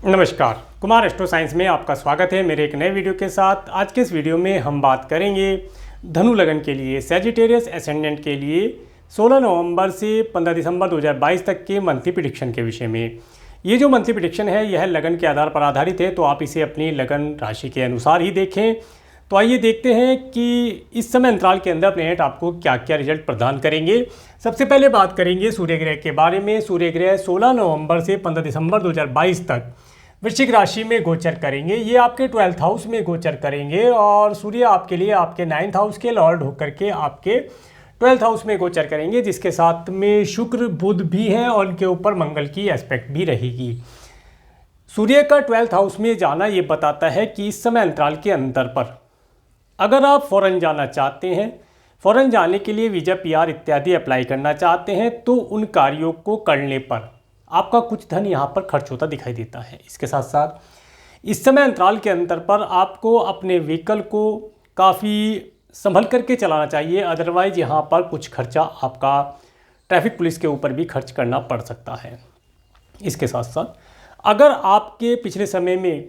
नमस्कार, Kumar astro science में आपका स्वागत है मेरे एक नए वीडियो के साथ। आज के इस वीडियो में हम बात करेंगे धनु लगन के लिए सैजिटेरियस एसेंडेंट के लिए 16 नवंबर से 15 दिसंबर 2022 तक के मंथली प्रेडिक्शन के विषय में। ये जो मंथली प्रेडिक्शन है यह लगन के आधार पर आधारित है, तो आप इसे अपनी लगन राशि के अनुसार ही देखें। तो आइए देखते हैं कि इस समय अंतराल के अंदर प्लैनेट आपको क्या क्या रिजल्ट प्रदान करेंगे। सबसे पहले बात करेंगे सूर्य ग्रह के बारे में। सूर्य ग्रह 16 नवंबर से 15 दिसंबर 2022 तक वृश्चिक राशि में गोचर करेंगे। ये आपके 12th हाउस में गोचर करेंगे और सूर्य आपके लिए आपके 9th हाउस के लॉर्ड होकर के आपके 12th हाउस में गोचर करेंगे, जिसके साथ में शुक्र बुध भी हैं और उनके ऊपर मंगल की एस्पेक्ट भी रहेगी। सूर्य का 12th हाउस में जाना ये बताता है कि इस समय अंतराल के अंतर पर अगर आप फॉरेन जाना चाहते हैं, फॉरेन जाने के लिए वीज़ा पीआर इत्यादि अप्लाई करना चाहते हैं, तो उन कार्यों को करने पर आपका कुछ धन यहाँ पर खर्च होता दिखाई देता है। इसके साथ साथ इस समय अंतराल के अंतर पर आपको अपने व्हीकल को काफ़ी संभल करके चलाना चाहिए, अदरवाइज यहाँ पर कुछ खर्चा आपका ट्रैफिक पुलिस के ऊपर भी खर्च करना पड़ सकता है। इसके साथ साथ अगर आपके पिछले समय में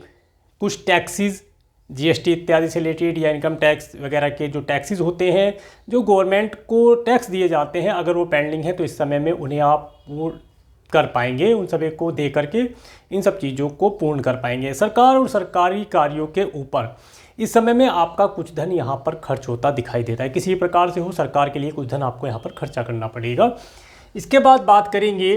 कुछ टैक्सीज़ जीएसटी इत्यादि से रिलेटेड या इनकम टैक्स वगैरह के जो टैक्सेस होते हैं, जो गवर्नमेंट को टैक्स दिए जाते हैं, अगर वो पेंडिंग है तो इस समय में उन्हें आप पूर्ण कर पाएंगे। उन सभी को दे करके इन सब चीज़ों को पूर्ण कर पाएंगे। सरकार और सरकारी कार्यों के ऊपर इस समय में आपका कुछ धन यहाँ पर खर्च होता दिखाई देता है। किसी प्रकार से हो, सरकार के लिए कुछ धन आपको यहाँ पर खर्चा करना पड़ेगा। इसके बाद बात करेंगे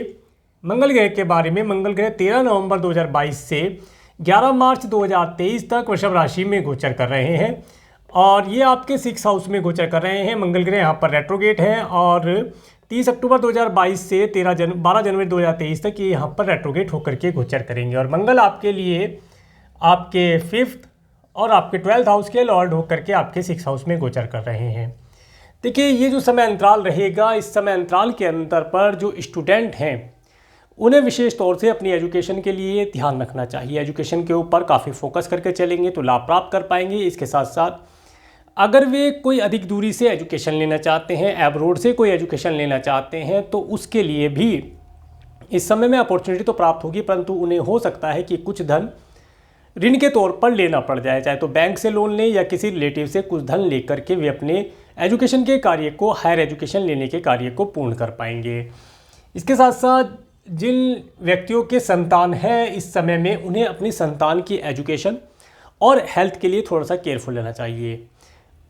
मंगल ग्रह के बारे में। मंगल ग्रह 13 नवंबर 2022 से 11 मार्च 2023 तक वृषभ राशि में गोचर कर रहे हैं और ये आपके 6th हाउस में गोचर कर रहे हैं। मंगल ग्रह यहाँ पर रेट्रोगेट है और 30 अक्टूबर 2022 से 12 जनवरी 2023 तक ये यहाँ पर रेट्रोगेट होकर के गोचर करेंगे। और मंगल आपके लिए आपके 5th और आपके 12th हाउस के लॉर्ड होकर के आपके 6th हाउस में गोचर कर रहे हैं। देखिए, ये जो समय अंतराल रहेगा, इस समय अंतराल के अंतर पर जो स्टूडेंट हैं उन्हें विशेष तौर से अपनी एजुकेशन के लिए ध्यान रखना चाहिए। एजुकेशन के ऊपर काफ़ी फोकस करके चलेंगे तो लाभ प्राप्त कर पाएंगे। इसके साथ साथ अगर वे कोई अधिक दूरी से एजुकेशन लेना चाहते हैं, एब्रोड से कोई एजुकेशन लेना चाहते हैं, तो उसके लिए भी इस समय में अपॉर्चुनिटी तो प्राप्त होगी, परंतु उन्हें हो सकता है कि कुछ धन ऋण के तौर पर लेना पड़ जाए, चाहे तो बैंक से लोन लें या किसी रिलेटिव से कुछ धन लेकर के वे अपने एजुकेशन के कार्य को, हायर एजुकेशन लेने के कार्य को पूर्ण कर पाएंगे। इसके साथ साथ जिन व्यक्तियों के संतान हैं इस समय में, उन्हें अपनी संतान की एजुकेशन और हेल्थ के लिए थोड़ा सा केयरफुल रहना चाहिए।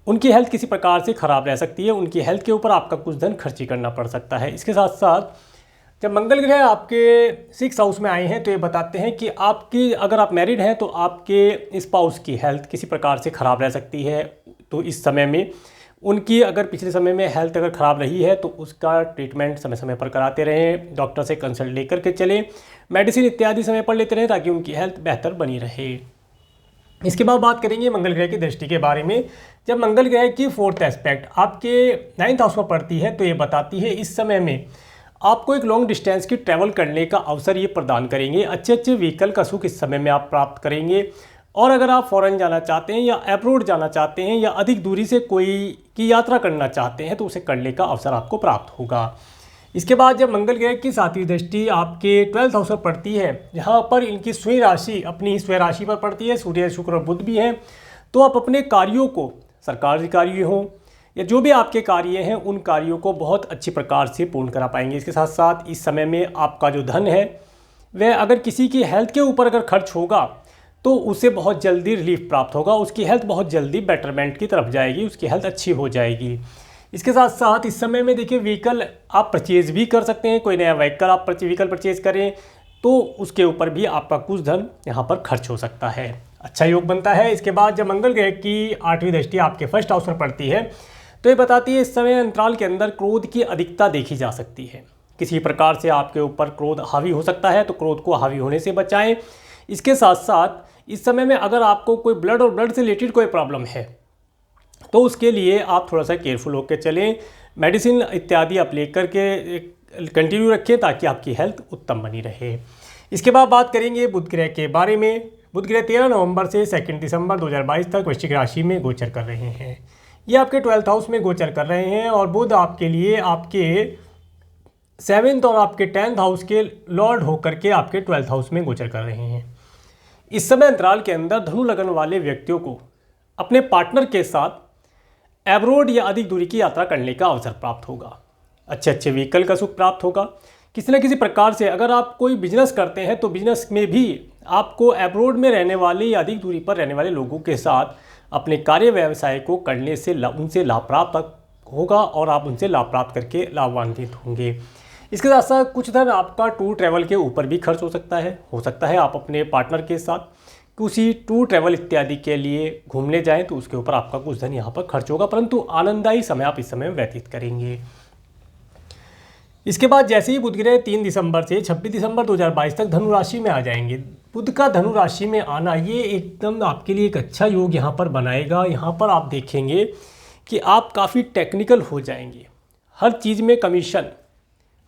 उनकी हेल्थ किसी प्रकार से ख़राब रह सकती है, उनकी हेल्थ के ऊपर आपका कुछ धन खर्ची करना पड़ सकता है। इसके साथ साथ जब मंगल ग्रह आपके 6th हाउस में आए हैं तो ये बताते हैं कि आपकी, अगर आप मैरिड हैं तो आपके स्पाउस की हेल्थ किसी प्रकार से ख़राब रह सकती है। तो इस समय में उनकी अगर पिछले समय में हेल्थ अगर ख़राब रही है तो उसका ट्रीटमेंट समय समय पर कराते रहें, डॉक्टर से कंसल्ट लेकर के चलें, मेडिसिन इत्यादि समय पर लेते रहें ताकि उनकी हेल्थ बेहतर बनी रहे। इसके बाद बात करेंगे मंगल ग्रह की दृष्टि के बारे में। जब मंगल ग्रह की 4th एस्पेक्ट आपके 9th हाउस में पड़ती है तो ये बताती है इस समय में आपको एक लॉन्ग डिस्टेंस की ट्रैवल करने का अवसर ये प्रदान करेंगे। अच्छे अच्छे व्हीकल का सुख इस समय में आप प्राप्त करेंगे और अगर आप फॉरेन जाना चाहते हैं या अब्रोड जाना चाहते हैं या अधिक दूरी से कोई की यात्रा करना चाहते हैं तो उसे करने का अवसर आपको प्राप्त होगा। इसके बाद जब मंगल ग्रह की 7वीं दृष्टि आपके 12th हाउस पर पड़ती है, जहाँ पर इनकी स्वयं राशि अपनी ही स्वयं राशि पर पड़ती है, सूर्य शुक्र और बुध भी हैं, तो आप अपने कार्यों को, सरकारी कार्य हों या जो भी आपके कार्य हैं, उन कार्यों को बहुत अच्छी प्रकार से पूर्ण करा पाएंगे। इसके साथ साथ इस समय में आपका जो धन है वह अगर किसी की हेल्थ के ऊपर अगर खर्च होगा तो उसे बहुत जल्दी रिलीफ प्राप्त होगा, उसकी हेल्थ बहुत जल्दी बेटरमेंट की तरफ जाएगी, उसकी हेल्थ अच्छी हो जाएगी। इसके साथ साथ इस समय में देखिए व्हीकल आप परचेज़ भी कर सकते हैं, कोई नया व्हीकल परचेज़ करें तो उसके ऊपर भी आपका कुछ धन यहाँ पर खर्च हो सकता है, अच्छा योग बनता है। इसके बाद जब मंगल ग्रह की 8वीं दृष्टि आपके 1st हाउस पर पड़ती है तो ये बताती है इस समय अंतराल के अंदर क्रोध की अधिकता देखी जा सकती है। किसी प्रकार से आपके ऊपर क्रोध हावी हो सकता है तो क्रोध को हावी होने से बचाएं। इसके साथ साथ इस समय में अगर आपको कोई ब्लड और ब्लड से रिलेटेड कोई प्रॉब्लम है तो उसके लिए आप थोड़ा सा केयरफुल होकर चलें, मेडिसिन इत्यादि आप लेकर के कंटिन्यू रखें ताकि आपकी हेल्थ उत्तम बनी रहे। इसके बाद बात करेंगे बुध ग्रह के बारे में। बुध ग्रह 13 नवंबर से 2 दिसंबर 2022 तक वृश्चिक राशि में गोचर कर रहे हैं। ये आपके 12th हाउस में गोचर कर रहे हैं और बुध आपके लिए आपके 7th और आपके 10th हाउस के लॉर्ड होकर के आपके 12th हाउस में गोचर कर रहे हैं। इस समय अंतराल के अंदर धनु लगन वाले व्यक्तियों को अपने पार्टनर के साथ एब्रोड या अधिक दूरी की यात्रा करने का अवसर प्राप्त होगा। अच्छे अच्छे व्हीकल का सुख प्राप्त होगा। किसी न किसी प्रकार से अगर आप कोई बिजनेस करते हैं तो बिजनेस में भी आपको एब्रोड में रहने वाले या अधिक दूरी पर रहने वाले लोगों के साथ अपने कार्य व्यवसाय को करने से उनसे लाभ प्राप्त होगा और आप उनसे लाभ प्राप्त करके लाभान्वित होंगे। इसके साथ साथ कुछ धन आपका टूर ट्रैवल के ऊपर भी खर्च हो सकता है आप अपने पार्टनर के साथ किसी टूर ट्रैवल इत्यादि के लिए घूमने जाएं तो उसके ऊपर आपका कुछ धन यहाँ पर खर्च होगा, परंतु आनंददायी समय आप इस समय व्यतीत करेंगे। इसके बाद जैसे ही बुध ग्रह 3 दिसंबर से 26 दिसंबर 2022 तक धनु राशि में आ जाएंगे। बुध का धनु राशि में आना ये एकदम आपके लिए एक अच्छा योग यहाँ पर बनाएगा। यहाँ पर आप देखेंगे कि आप काफ़ी टेक्निकल हो जाएंगे। हर चीज़ में कमीशन,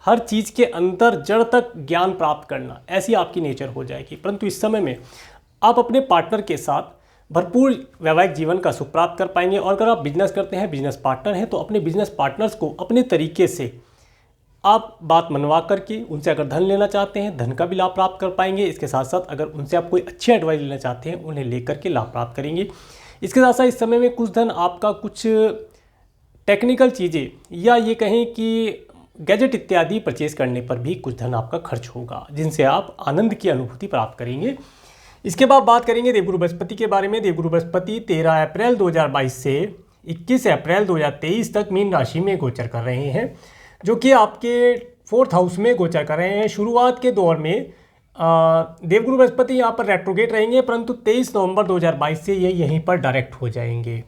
हर चीज़ के अंतर जड़ तक ज्ञान प्राप्त करना, ऐसी आपकी नेचर हो जाएगी। परंतु इस समय में आप अपने पार्टनर के साथ भरपूर वैवाहिक जीवन का सुख प्राप्त कर पाएंगे। और अगर आप बिजनेस करते हैं, बिजनेस पार्टनर हैं, तो अपने बिजनेस पार्टनर्स को अपने तरीके से आप बात मनवा करके उनसे अगर धन लेना चाहते हैं, धन का भी लाभ प्राप्त कर पाएंगे। इसके साथ साथ अगर उनसे आप कोई अच्छी एडवाइस लेना चाहते हैं, उन्हें लेकर के लाभ प्राप्त करेंगे। इसके साथ साथ इस समय में कुछ धन आपका कुछ टेक्निकल चीज़ें या ये कहें कि गैजेट इत्यादि परचेज करने पर भी कुछ धन आपका खर्च होगा, जिनसे आप आनंद की अनुभूति प्राप्त करेंगे। इसके बाद बात करेंगे देवगुरु बृहस्पति के बारे में। देवगुरु बृहस्पति 13 अप्रैल 2022 से 21 अप्रैल 2023 तक मीन राशि में गोचर कर रहे हैं, जो कि आपके 4th हाउस में गोचर कर रहे हैं। शुरुआत के दौर में देवगुरु बृहस्पति यहाँ पर रेट्रोगेट रहेंगे, परंतु 23 नवंबर 2022 से ये यहीं पर डायरेक्ट हो जाएंगे।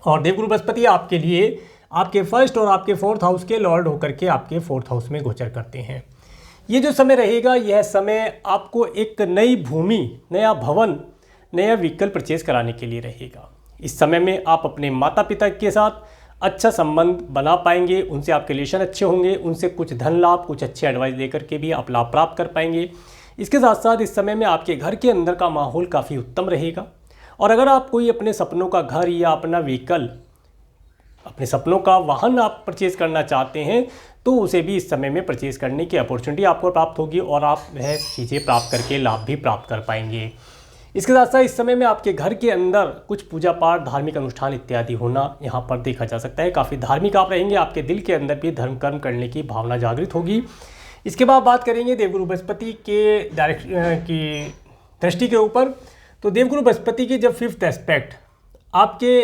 और देवगुरु बृहस्पति आपके लिए आपके 1st और आपके 4th हाउस के लॉर्ड होकर के आपके 4th हाउस में गोचर करते हैं। ये जो समय रहेगा, यह समय आपको एक नई भूमि, नया भवन, नया व्हीकल परचेज कराने के लिए रहेगा। इस समय में आप अपने माता पिता के साथ अच्छा संबंध बना पाएंगे, उनसे आपके रिलेशन अच्छे होंगे, उनसे कुछ धन लाभ, कुछ अच्छे एडवाइस लेकर के भी आप लाभ प्राप्त कर पाएंगे। इसके साथ साथ इस समय में आपके घर के अंदर का माहौल काफ़ी उत्तम रहेगा। और अगर आप कोई अपने सपनों का घर या अपना व्हीकल, अपने सपनों का वाहन आप परचेज़ करना चाहते हैं, तो उसे भी इस समय में परचेज़ करने की अपॉर्चुनिटी आपको प्राप्त होगी और आप वह चीज़ें प्राप्त करके लाभ भी प्राप्त कर पाएंगे। इसके साथ साथ इस समय में आपके घर के अंदर कुछ पूजा पाठ, धार्मिक अनुष्ठान इत्यादि होना यहाँ पर देखा जा सकता है। काफ़ी धार्मिक आप रहेंगे, आपके दिल के अंदर भी धर्म कर्म करने की भावना जागृत होगी। इसके बाद बात करेंगे देवगुरु बृहस्पति के की दृष्टि के ऊपर। तो देवगुरु बृहस्पति की जब 5th एस्पेक्ट आपके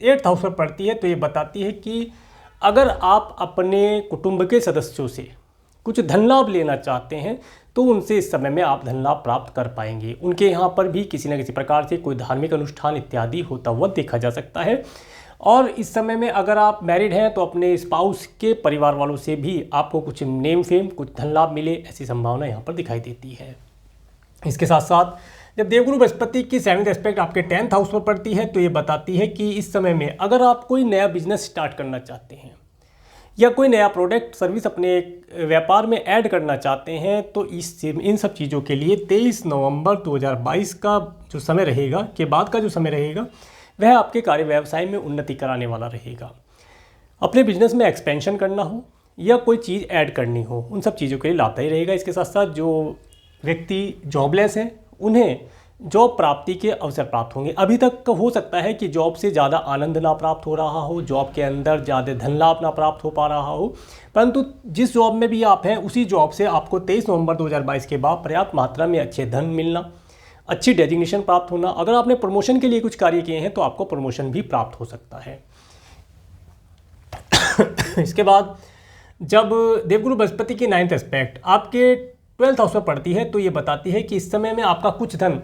8th हाउस पर पड़ती है, तो ये बताती है कि अगर आप अपने कुटुंब के सदस्यों से कुछ धन लाभ लेना चाहते हैं, तो उनसे इस समय में आप धन लाभ प्राप्त कर पाएंगे। उनके यहाँ पर भी किसी न किसी प्रकार से कोई धार्मिक अनुष्ठान इत्यादि होता हुआ देखा जा सकता है। और इस समय में अगर आप मैरिड हैं, तो अपने स्पाउस के परिवार वालों से भी आपको कुछ नेम फेम, कुछ धन लाभ मिले, ऐसी संभावना यहाँ पर दिखाई देती है। इसके साथ साथ जब देवगुरु बृहस्पति की 7th एस्पेक्ट आपके 10th हाउस पर पड़ती है, तो ये बताती है कि इस समय में अगर आप कोई नया बिजनेस स्टार्ट करना चाहते हैं या कोई नया प्रोडक्ट सर्विस अपने व्यापार में ऐड करना चाहते हैं, तो इन सब चीज़ों के लिए 23 नवंबर 2022 का जो समय रहेगा, के बाद का जो समय रहेगा, वह आपके कार्य व्यवसाय में उन्नति कराने वाला रहेगा। अपने बिजनेस में एक्सपेंशन करना हो या कोई चीज़ ऐड करनी हो, उन सब चीज़ों के लिए लाभदायी रहेगा। इसके साथ साथ जो व्यक्ति जॉबलेस हैं, उन्हें जॉब प्राप्ति के अवसर प्राप्त होंगे। अभी तक हो सकता है कि जॉब से ज़्यादा आनंद ना प्राप्त हो रहा हो, जॉब के अंदर ज़्यादा धन लाभ ना प्राप्त हो पा रहा हो, परंतु जिस जॉब में भी आप हैं, उसी जॉब से आपको 23 नवंबर 2022 के बाद पर्याप्त मात्रा में अच्छे धन मिलना, अच्छी डेजिग्नेशन प्राप्त होना। अगर आपने प्रमोशन के लिए कुछ कार्य किए हैं, तो आपको प्रमोशन भी प्राप्त हो सकता है। इसके बाद जब देवगुरु बृहस्पति की 9th एस्पेक्ट आपके 12th हाउस पर पड़ती है, तो ये बताती है कि इस समय में आपका कुछ धन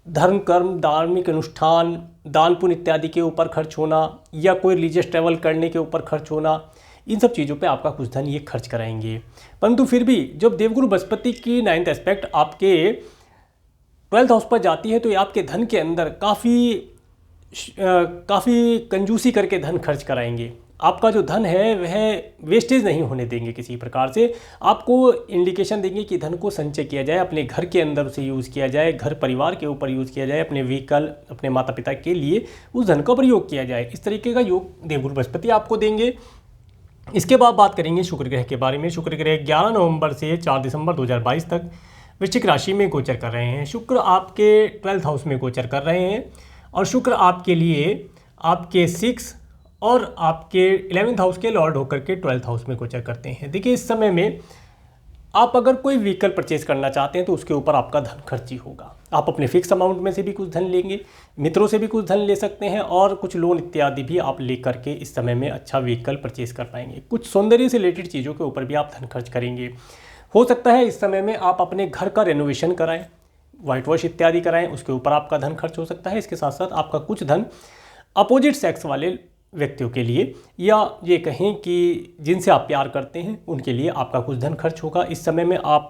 धर्म कर्म, धार्मिक अनुष्ठान, दान पुण्य इत्यादि के ऊपर खर्च होना या कोई रिलीजियस ट्रैवल करने के ऊपर खर्च होना, इन सब चीज़ों पे आपका कुछ धन ये खर्च कराएंगे। परंतु फिर भी जब देवगुरु बृहस्पति की 9th एस्पेक्ट आपके 12th हाउस पर जाती है, तो ये आपके धन के अंदर काफ़ी कंजूसी करके धन खर्च कराएंगे। आपका जो धन है वह वेस्टेज नहीं होने देंगे किसी प्रकार से। आपको इंडिकेशन देंगे कि धन को संचय किया जाए, अपने घर के अंदर उसे यूज़ किया जाए, घर परिवार के ऊपर यूज़ किया जाए, अपने व्हीकल, अपने माता पिता के लिए उस धन का प्रयोग किया जाए। इस तरीके का योग देवगुरु बृहस्पति आपको देंगे। इसके बाद बात करेंगे शुक्र ग्रह के बारे में। शुक्र ग्रह 11 नवंबर से 4 दिसंबर 2022 तक वृश्चिक राशि में गोचर कर रहे हैं। शुक्र आपके 12th हाउस में गोचर कर रहे हैं और शुक्र आपके लिए आपके 6 और आपके 11th हाउस के लॉर्ड होकर के 12th हाउस में गोचर करते हैं। देखिए इस समय में आप अगर कोई व्हीकल परचेज करना चाहते हैं तो उसके ऊपर आपका धन खर्ची होगा। आप अपने फिक्स अमाउंट में से भी कुछ धन लेंगे, मित्रों से भी कुछ धन ले सकते हैं और कुछ लोन इत्यादि भी आप ले करके इस समय में अच्छा व्हीकल परचेज कर पाएंगे। कुछ सौंदर्य से रिलेटेड चीज़ों के ऊपर भी आप धन खर्च करेंगे। हो सकता है इस समय में आप अपने घर का रेनोवेशन कराएं, वाइट वॉश इत्यादि कराएं, उसके ऊपर आपका धन खर्च हो सकता है। इसके साथ साथ आपका कुछ धन अपोजिट सेक्स वाले व्यक्तियों के लिए या ये कहें कि जिनसे आप प्यार करते हैं उनके लिए आपका कुछ धन खर्च होगा। इस समय में आप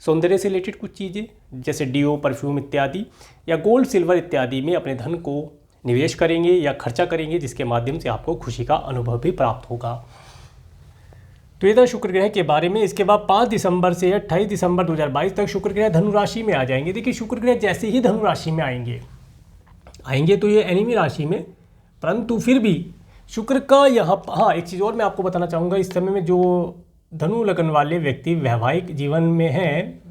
सौंदर्य से रिलेटेड कुछ चीज़ें जैसे डीओ, परफ्यूम इत्यादि या गोल्ड सिल्वर इत्यादि में अपने धन को निवेश करेंगे या खर्चा करेंगे, जिसके माध्यम से आपको खुशी का अनुभव भी प्राप्त होगा। तो ये था शुक्र ग्रह के बारे में। इसके बाद 5 दिसंबर से 28 दिसंबर 2022 तक शुक्र ग्रह धनु राशि में आ जाएंगे। देखिए शुक्र ग्रह जैसे ही धनु राशि में आएंगे तो ये एनिमी राशि में, परंतु फिर भी शुक्र का यहाँ हाँ एक चीज़ और मैं आपको बताना चाहूँगा। इस समय में जो धनु लगन वाले व्यक्ति वैवाहिक जीवन में हैं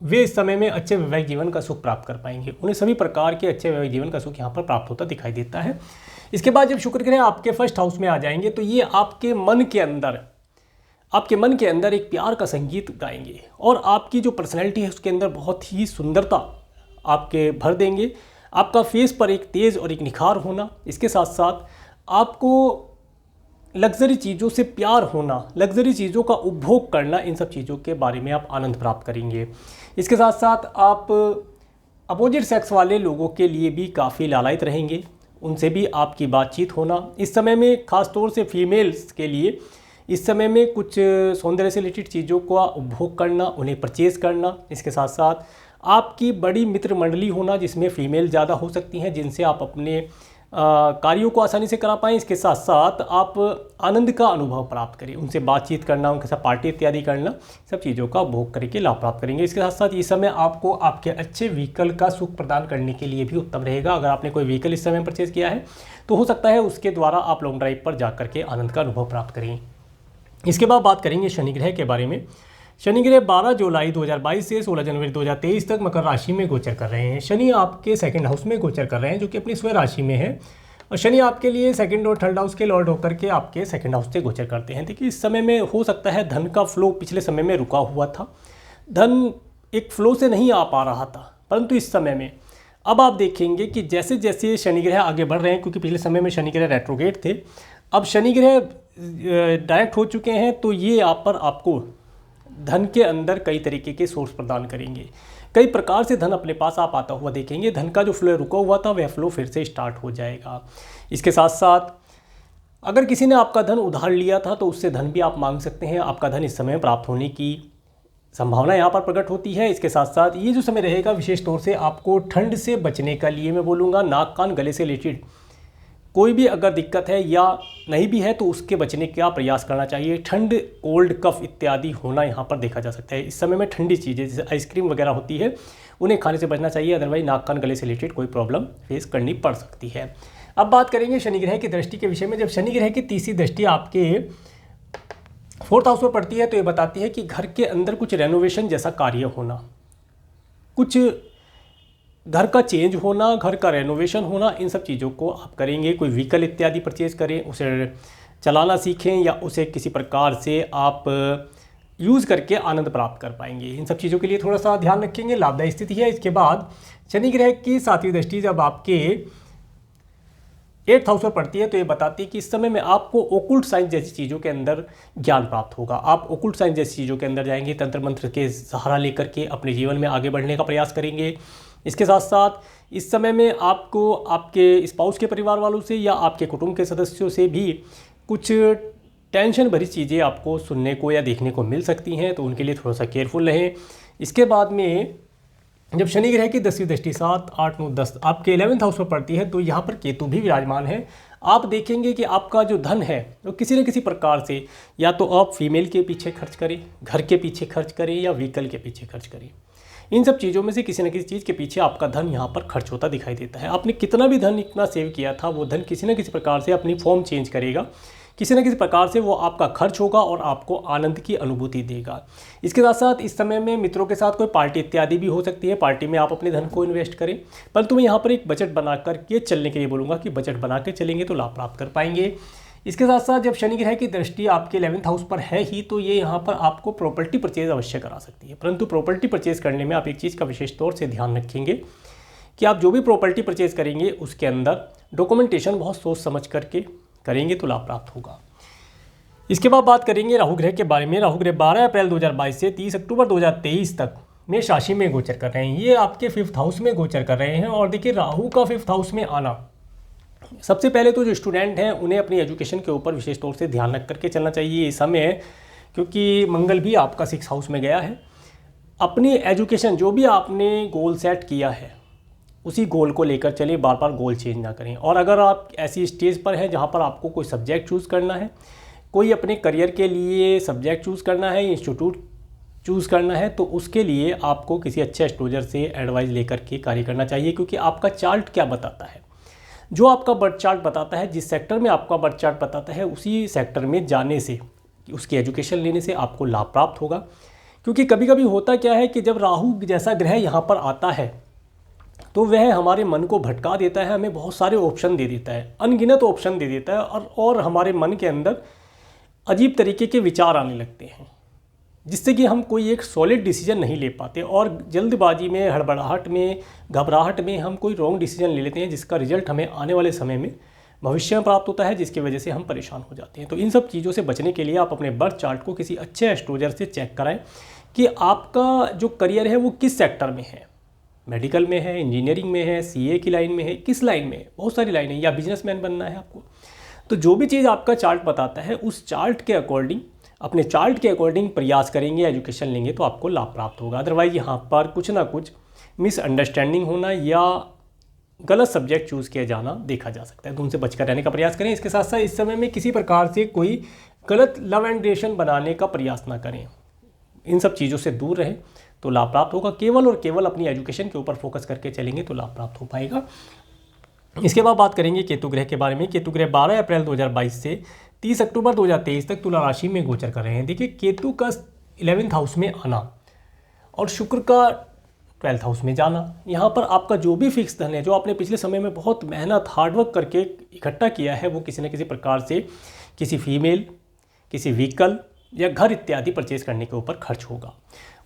वे इस समय में अच्छे वैवाहिक जीवन का सुख प्राप्त कर पाएंगे। उन्हें सभी प्रकार के अच्छे वैवाहिक जीवन का सुख यहाँ पर प्राप्त होता दिखाई देता है। इसके बाद जब शुक्र ग्रह आपके फर्स्ट हाउस में आ जाएंगे तो ये आपके मन के अंदर एक प्यार का संगीत गाएंगे और आपकी जो पर्सनैलिटी है उसके अंदर बहुत ही सुंदरता आपके भर देंगे। आपका फेस पर एक तेज़ और एक निखार होना, इसके साथ साथ आपको लग्जरी चीज़ों से प्यार होना, लग्जरी चीज़ों का उपभोग करना, इन सब चीज़ों के बारे में आप आनंद प्राप्त करेंगे। इसके साथ साथ आप अपोजिट सेक्स वाले लोगों के लिए भी काफ़ी लालायित रहेंगे, उनसे भी आपकी बातचीत होना। इस समय में ख़ास तौर से फीमेल्स के लिए इस समय में कुछ सौंदर्य से रिलेटेड चीज़ों का उपभोग करना, उन्हें परचेज़ करना। इसके साथ साथ आपकी बड़ी मित्र मंडली होना जिसमें फीमेल ज़्यादा हो सकती हैं, जिनसे आप अपने कार्यों को आसानी से करा पाएँ। इसके साथ साथ आप आनंद का अनुभव प्राप्त करें, उनसे बातचीत करना, उनके साथ पार्टी इत्यादि करना, सब चीज़ों का उपभोग करके लाभ प्राप्त करेंगे। इसके साथ साथ इस समय आपको आपके अच्छे व्हीकल का सुख प्रदान करने के लिए भी उत्तम रहेगा। अगर आपने कोई व्हीकल इस समय परचेज़ किया है तो हो सकता है उसके द्वारा आप लॉन्ग ड्राइव पर जा करके आनंद का अनुभव प्राप्त करें। इसके बाद बात करेंगे शनि ग्रह के बारे में। शनि ग्रह 12 जुलाई 2022 से 16 जनवरी 2023 तक मकर राशि में गोचर कर रहे हैं। शनि आपके सेकंड हाउस में गोचर कर रहे हैं जो कि अपनी स्वयं राशि में है और शनि आपके लिए सेकंड और थर्ड हाउस के लॉर्ड होकर के आपके सेकंड हाउस से गोचर करते हैं। देखिए इस समय में हो सकता है धन का फ्लो पिछले समय में रुका हुआ था, धन एक फ्लो से नहीं आ पा रहा था, परंतु इस समय में अब आप देखेंगे कि जैसे जैसे शनि ग्रह आगे बढ़ रहे हैं, क्योंकि पिछले समय में शनि ग्रह रेट्रोगेट थे, अब शनि ग्रह डायरेक्ट हो चुके हैं, तो ये यहाँ पर आपको धन के अंदर कई तरीके के सोर्स प्रदान करेंगे। कई प्रकार से धन अपने पास आप आता हुआ देखेंगे। धन का जो फ्लो रुका हुआ था वह फ्लो फिर से स्टार्ट हो जाएगा। इसके साथ साथ अगर किसी ने आपका धन उधार लिया था तो उससे धन भी आप मांग सकते हैं। आपका धन इस समय प्राप्त होने की संभावना यहाँ पर प्रकट होती है। इसके साथ साथ ये जो समय रहेगा विशेष तौर से आपको ठंड से बचने का लिए मैं बोलूँगा, नाक कान गले से रिलेटेड कोई भी अगर दिक्कत है या नहीं भी है तो उसके बचने का प्रयास करना चाहिए। ठंड, कोल्ड, कफ इत्यादि होना यहाँ पर देखा जा सकता है। इस समय में ठंडी चीज़ें जैसे आइसक्रीम वगैरह होती है उन्हें खाने से बचना चाहिए, अदरवाइज नाक कान गले से रिलेटेड कोई प्रॉब्लम फेस करनी पड़ सकती है। अब बात करेंगे शनि ग्रह की दृष्टि के विषय में। जब शनि ग्रह की तीसरी दृष्टि आपके 4th हाउस में पड़ती है तो ये बताती है कि घर के अंदर कुछ रेनोवेशन जैसा कार्य होना, कुछ घर का चेंज होना, घर का रेनोवेशन होना, इन सब चीज़ों को आप करेंगे। कोई व्हीकल इत्यादि परचेज करें, उसे चलाना सीखें या उसे किसी प्रकार से आप यूज़ करके आनंद प्राप्त कर पाएंगे। इन सब चीज़ों के लिए थोड़ा सा ध्यान रखेंगे, लाभदायी स्थिति है। इसके बाद शनि ग्रह की 7वीं दृष्टि जब आपके 8th हाउस में पड़ती है तो ये बताती है कि इस समय में आपको ओकुल्ट साइंस जैसी चीज़ों के अंदर ज्ञान प्राप्त होगा। आप ओकुल्ट साइंस जैसी चीज़ों के अंदर जाएंगे, तंत्र मंत्र के सहारा लेकर के अपने जीवन में आगे बढ़ने का प्रयास करेंगे। इसके साथ साथ इस समय में आपको आपके स्पाउस के परिवार वालों से या आपके कुटुंब के सदस्यों से भी कुछ टेंशन भरी चीज़ें आपको सुनने को या देखने को मिल सकती हैं, तो उनके लिए थोड़ा सा केयरफुल रहें। इसके बाद में जब शनि ग्रह की 10वीं दृष्टि 7, 8, 9, 10 आपके 11th हाउस में पड़ती है तो यहाँ पर केतु भी विराजमान है। आप देखेंगे कि आपका जो धन है वो किसी न किसी प्रकार से या तो आप फीमेल के पीछे खर्च करें, घर के पीछे खर्च करें या व्हीकल के पीछे खर्च करें। इन सब चीज़ों में से किसी न किसी चीज़ के पीछे आपका धन यहाँ पर खर्च होता दिखाई देता है। आपने कितना भी धन इतना सेव किया था वो धन किसी न किसी प्रकार से अपनी फॉर्म चेंज करेगा, किसी न किसी प्रकार से वो आपका खर्च होगा और आपको आनंद की अनुभूति देगा। इसके साथ साथ इस समय में मित्रों के साथ कोई पार्टी इत्यादि भी हो सकती है, पार्टी में आप अपने धन को इन्वेस्ट करें, परंतु मैं यहाँ पर एक बजट बना करके चलने के लिए बोलूँगा कि बजट बना के चलेंगे तो लाभ प्राप्त कर पाएंगे। इसके साथ साथ जब शनि ग्रह की दृष्टि आपके 11th हाउस पर है ही, तो ये यहाँ पर आपको प्रॉपर्टी परचेज अवश्य करा सकती है। परंतु प्रॉपर्टी परचेज करने में आप एक चीज़ का विशेष तौर से ध्यान रखेंगे कि आप जो भी प्रॉपर्टी परचेज करेंगे उसके अंदर डॉक्यूमेंटेशन बहुत सोच समझ करके करेंगे तो लाभ प्राप्त होगा। इसके बाद बात करेंगे राहु ग्रह के बारे में। राहु ग्रह 12 अप्रैल 2022 से 30 अक्टूबर 2023 तक मेष राशि में गोचर कर रहे हैं। ये आपके 5th हाउस में गोचर कर रहे हैं। और देखिए, राहु का 5th हाउस में आना, सबसे पहले तो जो स्टूडेंट हैं उन्हें अपनी एजुकेशन के ऊपर विशेष तौर से ध्यान रख करके चलना चाहिए इस समय, क्योंकि मंगल भी आपका 6th हाउस में गया है। अपनी एजुकेशन, जो भी आपने गोल सेट किया है उसी गोल को लेकर चलिए, बार बार गोल चेंज ना करें। और अगर आप ऐसी स्टेज पर हैं जहाँ पर आपको कोई सब्जेक्ट चूज़ करना है, कोई अपने करियर के लिए सब्जेक्ट चूज़ करना है, इंस्टीट्यूट चूज़ करना है, तो उसके लिए आपको किसी अच्छे एस्ट्रोलॉजर से एडवाइस लेकर के कार्य करना चाहिए। क्योंकि आपका चार्ट क्या बताता है, जो आपका बर्थ चार्ट बताता है, जिस सेक्टर में आपका बर्थ चार्ट बताता है, उसी सेक्टर में जाने से, उसकी एजुकेशन लेने से आपको लाभ प्राप्त होगा। क्योंकि कभी कभी होता क्या है कि जब राहु जैसा ग्रह यहाँ पर आता है तो वह हमारे मन को भटका देता है, हमें बहुत सारे ऑप्शन दे देता है, अनगिनत ऑप्शन दे देता है, और हमारे मन के अंदर अजीब तरीके के विचार आने लगते हैं, जिससे कि हम कोई एक सॉलिड डिसीजन नहीं ले पाते और जल्दबाजी में, हड़बड़ाहट में, घबराहट में हम कोई रॉन्ग डिसीजन ले लेते हैं, जिसका रिजल्ट हमें आने वाले समय में भविष्य में प्राप्त होता है, जिसकी वजह से हम परेशान हो जाते हैं। तो इन सब चीज़ों से बचने के लिए आप अपने बर्थ चार्ट को किसी अच्छे एस्ट्रोलॉजर से चेक कराएं कि आपका जो करियर है वो किस सेक्टर में है, मेडिकल में है, इंजीनियरिंग में है, सीए की लाइन में है, किस लाइन में है, बहुत सारी लाइन है, या बिजनेसमैन बनना है आपको। तो जो भी चीज़ आपका चार्ट बताता है उस चार्ट के अकॉर्डिंग, अपने चार्ट के अकॉर्डिंग प्रयास करेंगे, एजुकेशन लेंगे तो आपको लाभ प्राप्त होगा। अदरवाइज यहाँ पर कुछ ना कुछ मिसअंडरस्टैंडिंग होना या गलत सब्जेक्ट चूज़ किया जाना देखा जा सकता है, तो उनसे बचकर रहने का प्रयास करें। इसके साथ साथ इस समय में किसी प्रकार से कोई गलत लव एंड रिलेशन बनाने का प्रयास ना करें, इन सब चीज़ों से दूर रहें तो लाभ प्राप्त होगा। केवल और केवल अपनी एजुकेशन के ऊपर फोकस करके चलेंगे तो लाभ प्राप्त हो पाएगा। इसके बाद बात करेंगे केतु ग्रह के बारे में। केतु ग्रह 12 अप्रैल 2022 से 30 अक्टूबर 2023 तक तुला राशि में गोचर कर रहे हैं। देखिए, केतु का 11th हाउस में आना और शुक्र का 12th हाउस में जाना, यहाँ पर आपका जो भी फिक्स धन है, जो आपने पिछले समय में बहुत मेहनत, हार्डवर्क करके इकट्ठा किया है, वो किसी न किसी प्रकार से किसी फीमेल, किसी व्हीकल या घर इत्यादि परचेज करने के ऊपर खर्च होगा।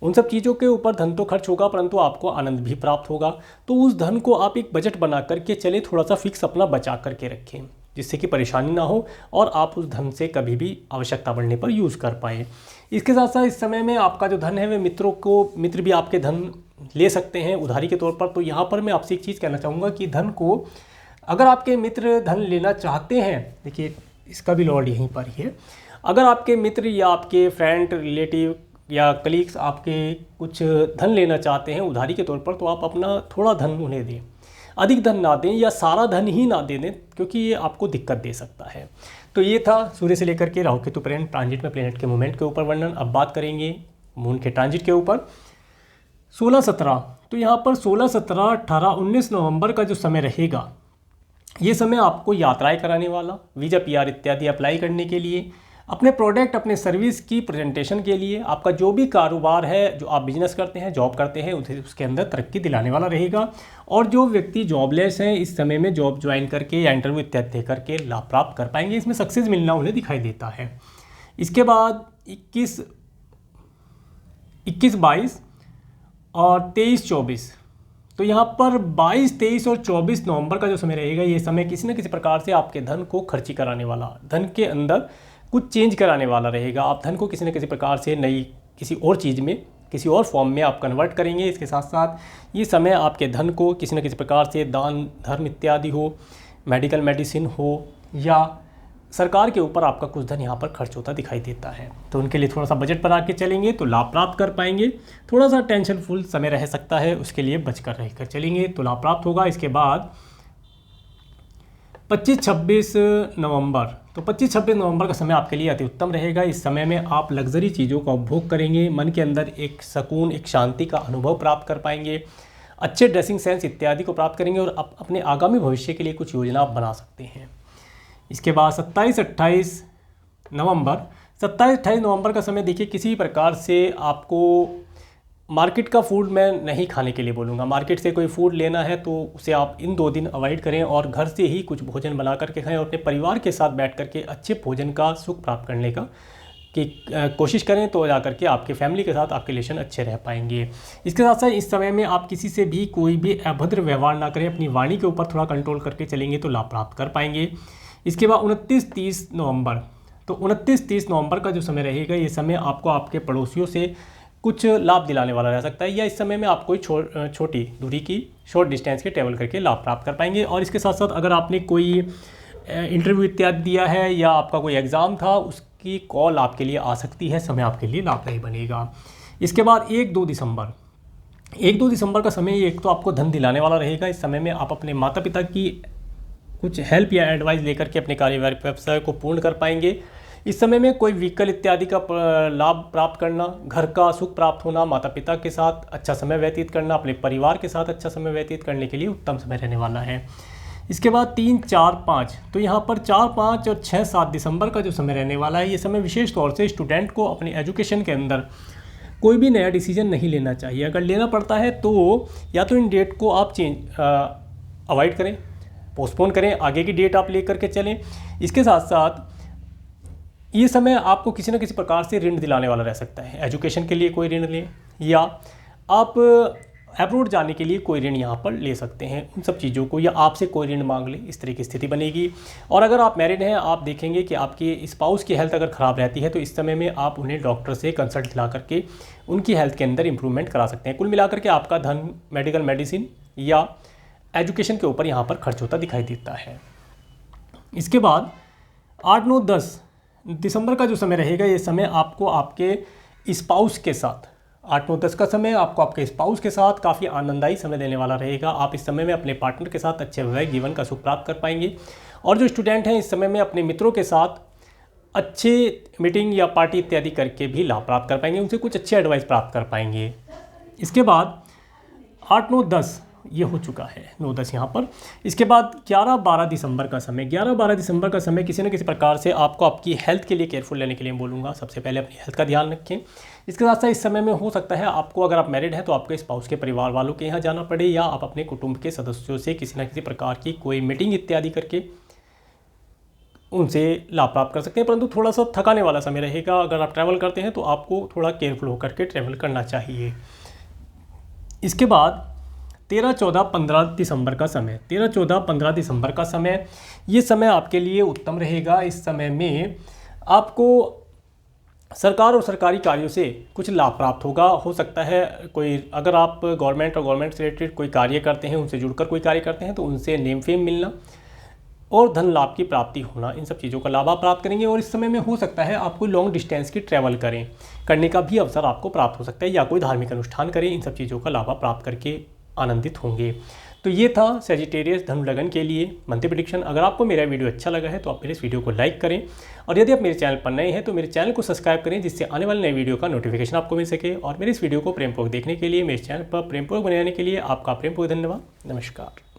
उन सब चीज़ों के ऊपर धन तो खर्च होगा, परंतु आपको आनंद भी प्राप्त होगा। तो उस धन को आप एक बजट बना करके चले, थोड़ा सा फिक्स अपना बचा करके रखें, जिससे कि परेशानी ना हो और आप उस धन से कभी भी आवश्यकता पड़ने पर यूज़ कर पाएँ। इसके साथ साथ इस समय में आपका जो धन है वह मित्र भी आपके धन ले सकते हैं उधारी के तौर पर। तो यहाँ पर मैं आपसे एक चीज़ कहना चाहूँगा कि धन को अगर आपके मित्र धन लेना चाहते हैं, देखिए इसका भी लॉर्ड यहीं पर ही है, अगर आपके मित्र या आपके फ्रेंड, रिलेटिव या कलीग्स आपके कुछ धन लेना चाहते हैं उधारी के तौर पर, तो आप अपना थोड़ा धन उन्हें दें, अधिक धन ना दें या सारा धन ही ना दे दें, क्योंकि ये आपको दिक्कत दे सकता है। तो ये था सूर्य से लेकर के राहु केतु ट्रांजिट में प्लेनेट के मूवमेंट के ऊपर वर्णन। अब बात करेंगे मून के ट्रांजिट के ऊपर। 16-17, तो यहाँ पर 16, 17, 18, 19 नवंबर का जो समय रहेगा, ये समय आपको यात्राएं कराने वाला, वीज़ा, पीआर इत्यादि अप्लाई करने के लिए, अपने प्रोडक्ट, अपने सर्विस की प्रेजेंटेशन के लिए, आपका जो भी कारोबार है, जो आप बिजनेस करते हैं, जॉब करते हैं, उसके अंदर तरक्की दिलाने वाला रहेगा। और जो व्यक्ति जॉबलेस हैं, इस समय में जॉब ज्वाइन करके या इंटरव्यू इत्यादि दे करके लाभ प्राप्त कर पाएंगे, इसमें सक्सेस मिलना उन्हें दिखाई देता है। इसके बाद 21, 22 और 23, 24, तो यहाँ पर 22, 23 और 24 नवंबर का जो समय रहेगा, ये समय किसी न किसी प्रकार से आपके धन को खर्ची कराने वाला, धन के अंदर कुछ चेंज कराने वाला रहेगा। आप धन को किसी न किसी प्रकार से नई किसी और चीज़ में, किसी और फॉर्म में आप कन्वर्ट करेंगे। इसके साथ साथ ये समय आपके धन को किसी न किसी प्रकार से दान धर्म इत्यादि हो, मेडिकल मेडिसिन हो, या सरकार के ऊपर आपका कुछ धन यहाँ पर खर्च होता दिखाई देता है। तो उनके लिए थोड़ा सा बजट बना के चलेंगे तो लाभ प्राप्त कर पाएंगे। थोड़ा सा टेंशनफुल समय रह सकता है, उसके लिए बचकर रहकर चलेंगे तो लाभ प्राप्त होगा। इसके बाद 25-26 नवंबर, तो 25-26 नवंबर का समय आपके लिए अति उत्तम रहेगा। इस समय में आप लग्जरी चीज़ों का उपभोग करेंगे, मन के अंदर एक सुकून, एक शांति का अनुभव प्राप्त कर पाएंगे, अच्छे ड्रेसिंग सेंस इत्यादि को प्राप्त करेंगे और अपने आगामी भविष्य के लिए कुछ योजना आप बना सकते हैं। इसके बाद 27-28 नवंबर 27-28 नवंबर का समय देखिए किसी प्रकार से आपको मार्केट का फूड मैं नहीं खाने के लिए बोलूँगा। मार्केट से कोई फूड लेना है तो उसे आप इन 2 दिन अवॉइड करें और घर से ही कुछ भोजन बना करके खाएं और अपने परिवार के साथ बैठ करके अच्छे भोजन का सुख प्राप्त करने का कि कोशिश करें, तो जा करके आपके फैमिली के साथ आपके रिलेशन अच्छे रह पाएंगे। इसके साथ साथ इस समय में आप किसी से भी कोई भी अभद्र व्यवहार ना करें, अपनी वाणी के ऊपर थोड़ा कंट्रोल करके चलेंगे तो लाभ प्राप्त कर पाएंगे। इसके बाद 29-30 नवंबर, तो 29-30 नवंबर का जो समय रहेगा, ये समय आपको आपके पड़ोसियों से कुछ लाभ दिलाने वाला रह सकता है, या इस समय में आप कोई छोटी दूरी की शॉर्ट डिस्टेंस के ट्रैवल करके लाभ प्राप्त कर पाएंगे। और इसके साथ साथ अगर आपने कोई इंटरव्यू इत्यादि दिया है या आपका कोई एग्ज़ाम था, उसकी कॉल आपके लिए आ सकती है, समय आपके लिए लाभदायी बनेगा। इसके बाद 1-2 दिसंबर का समय एक तो आपको धन दिलाने वाला रहेगा। इस समय में आप अपने माता पिता की कुछ हेल्प या एडवाइस लेकर के अपने कार्यवाही व्यवसाय को पूर्ण कर पाएंगे। इस समय में कोई व्हीकल इत्यादि का लाभ प्राप्त करना, घर का सुख प्राप्त होना, माता पिता के साथ अच्छा समय व्यतीत करना, अपने परिवार के साथ अच्छा समय व्यतीत करने के लिए उत्तम समय रहने वाला है। इसके बाद 3, 4, 5, तो यहाँ पर 4, 5 और 6, 7 दिसंबर का जो समय रहने वाला है, ये समय विशेष तौर से स्टूडेंट को अपनी एजुकेशन के अंदर कोई भी नया डिसीजन नहीं लेना चाहिए। अगर लेना पड़ता है तो या तो इन डेट को आप अवॉइड करें, पोस्टपोन करें, आगे की डेट आप लेकर के चलें। इसके साथ साथ ये समय आपको किसी न किसी प्रकार से ऋण दिलाने वाला रह सकता है। एजुकेशन के लिए कोई ऋण लें या आप अब्रॉड जाने के लिए कोई ऋण यहाँ पर ले सकते हैं, उन सब चीज़ों को, या आपसे कोई ऋण मांग ले, इस तरह की स्थिति बनेगी। और अगर आप मैरिड हैं, आप देखेंगे कि आपके स्पाउस की हेल्थ अगर ख़राब रहती है तो इस समय में आप उन्हें डॉक्टर से कंसल्ट दिला करके उनकी हेल्थ के अंदर इंप्रूवमेंट करा सकते हैं। कुल मिलाकर के आपका धन मेडिकल, मेडिसिन या एजुकेशन के ऊपर यहाँ पर खर्च होता दिखाई देता है। इसके बाद 8, 9, 10 दिसंबर का जो समय रहेगा, ये समय आपको आपके स्पाउस के साथ, 8, 9, 10 का समय आपको आपके स्पाउस के साथ काफ़ी आनंददायी समय देने वाला रहेगा। आप इस समय में अपने पार्टनर के साथ अच्छे वैवाहिक जीवन का सुख प्राप्त कर पाएंगे। और जो स्टूडेंट हैं, इस समय में अपने मित्रों के साथ अच्छे मीटिंग या पार्टी इत्यादि करके भी लाभ प्राप्त कर पाएंगे, उनसे कुछ अच्छे एडवाइस प्राप्त कर पाएंगे। इसके बाद 8, 9, 10 ये हो चुका है, 9, 10 यहाँ पर। इसके बाद 11, 12 दिसंबर का समय, 11, 12 दिसंबर का समय किसी न किसी प्रकार से आपको आपकी हेल्थ के लिए केयरफुल रहने के लिए बोलूँगा। सबसे पहले अपनी हेल्थ का ध्यान रखें। इसके साथ साथ इस समय में हो सकता है आपको, अगर आप मैरिड हैं तो आपके स्पाउस के परिवार वालों के यहाँ जाना पड़े, या आप अपने कुटुंब के सदस्यों से किसी न किसी प्रकार की कोई मीटिंग इत्यादि करके उनसे लाभ प्राप्त कर सकते हैं। परंतु थोड़ा सा थकाने वाला समय रहेगा। अगर आप ट्रैवल करते हैं तो आपको थोड़ा केयरफुल होकर के ट्रैवल करना चाहिए। इसके बाद 13, 14, 15 दिसंबर का समय, 13, 14, 15 दिसंबर का समय, ये समय आपके लिए उत्तम रहेगा। इस समय में आपको सरकार और सरकारी कार्यों से कुछ लाभ प्राप्त होगा। हो सकता है कोई, अगर आप गवर्नमेंट और गवर्नमेंट से रिलेटेड कोई कार्य करते हैं, उनसे जुड़कर कोई कार्य करते हैं, तो उनसे नेम फेम मिलना और धन लाभ की प्राप्ति होना, इन सब चीज़ों का लाभ आप प्राप्त करेंगे। और इस समय में हो सकता है आप कोई लॉन्ग डिस्टेंस की ट्रैवल करने का भी अवसर आपको प्राप्त हो सकता है, या कोई धार्मिक अनुष्ठान करें। इन सब चीज़ों का लाभ आप प्राप्त करके आनंदित होंगे। तो ये था सेजिटेरियस धनु लगन के लिए मंथली प्रेडिक्शन। अगर आपको मेरा वीडियो अच्छा लगा है तो आप मेरे इस वीडियो को लाइक करें, और यदि आप मेरे चैनल पर नए हैं तो मेरे चैनल को सब्सक्राइब करें, जिससे आने वाले नए वीडियो का नोटिफिकेशन आपको मिल सके। और मेरे इस वीडियो को प्रेमपूर्वक देखने के लिए, मेरे चैनल पर प्रेमपूर्वक बने रहने के लिए आपका प्रेमपूर्वक धन्यवाद। नमस्कार।